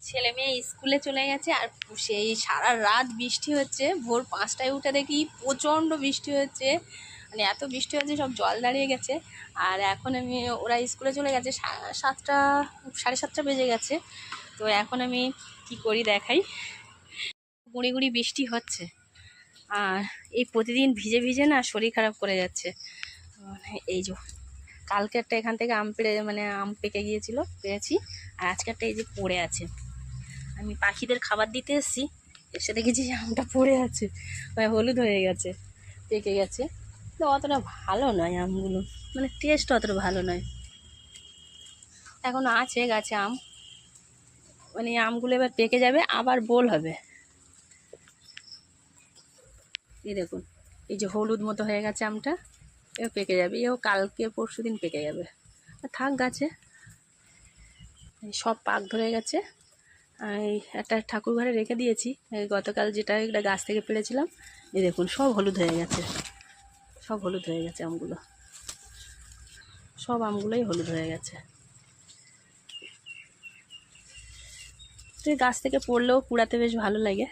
ছেলে মেয়ে স্কুলে চলে গেছে, আর সেই সারা রাত বৃষ্টি হচ্ছে। ভোর 5টায় উঠে দেখি প্রচণ্ড বৃষ্টি হচ্ছে, মানে এত বৃষ্টি হচ্ছে সব জল দাঁড়িয়ে গেছে। আর এখন আমি, ওরা স্কুলে চলে গেছে, 7টা 7:30 বেজে গেছে। তো এখন আমি কি করি দেখাই। গুঁড়ি গুঁড়ি বৃষ্টি হচ্ছে, আর এই প্রতিদিন ভিজে ভিজে না শরীর খারাপ করে যাচ্ছে। এই যে কালকে একটা এখান থেকে আম পেড়ে, মানে আম পেকে গিয়েছিল, পেয়েছি। আর আজকে একটা এই যে পড়ে আছে। আমি পাখিদের খাবার দিতে এসেছি, এসে দেখেছি যে আমটা পড়ে আছে, মানে হলুদ হয়ে গেছে, পেকে গেছে। তো অতটা ভালো নয় আমগুলো, মানে টেস্ট অতটা ভালো নয়। এখনও আছে গাছে আম, মানে আমগুলো এবার পেকে যাবে, আবার বোল হবে। এই দেখুন, এই যে হলুদ মতো হয়ে গেছে আমটা, এও পেকে যাবে, এও কালকে পরশু দিন পেকে যাবে। থাক গাছে, সব পাক ধরে গেছে। এই একটা ঠাকুর ঘরে রেখে দিয়েছি, গতকাল যেটা একটা গাছ থেকে পেড়েছিলাম। এই দেখুন সব হলুদ হয়ে গেছে, সব হলুদ হয়ে গেছে আমগুলো, সব আমগুলোই হলুদ হয়ে গেছে। তো গাছ থেকে পড়লেও কুড়াতে বেশ ভালো লাগে।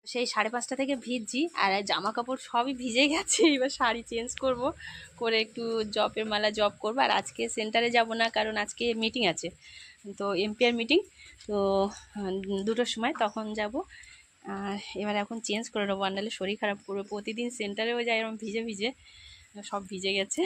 সেই 5:30 থেকে ভিজছি, আর জামা কাপড় সবই ভিজে গেছে। এবার শাড়ি চেঞ্জ করব, করে একটু জপের মালা জপ করবো। আর আজকে সেন্টারে যাব না, কারণ আজকে মিটিং আছে, তো এমপিআর মিটিং। তো 2টোর সময় তখন যাব। আর এবার এখন চেঞ্জ করে নেবো, আনালে শরীর খারাপ করবে। প্রতিদিন সেন্টারেও যাই এরকম ভিজে ভিজে, সব ভিজে গেছে।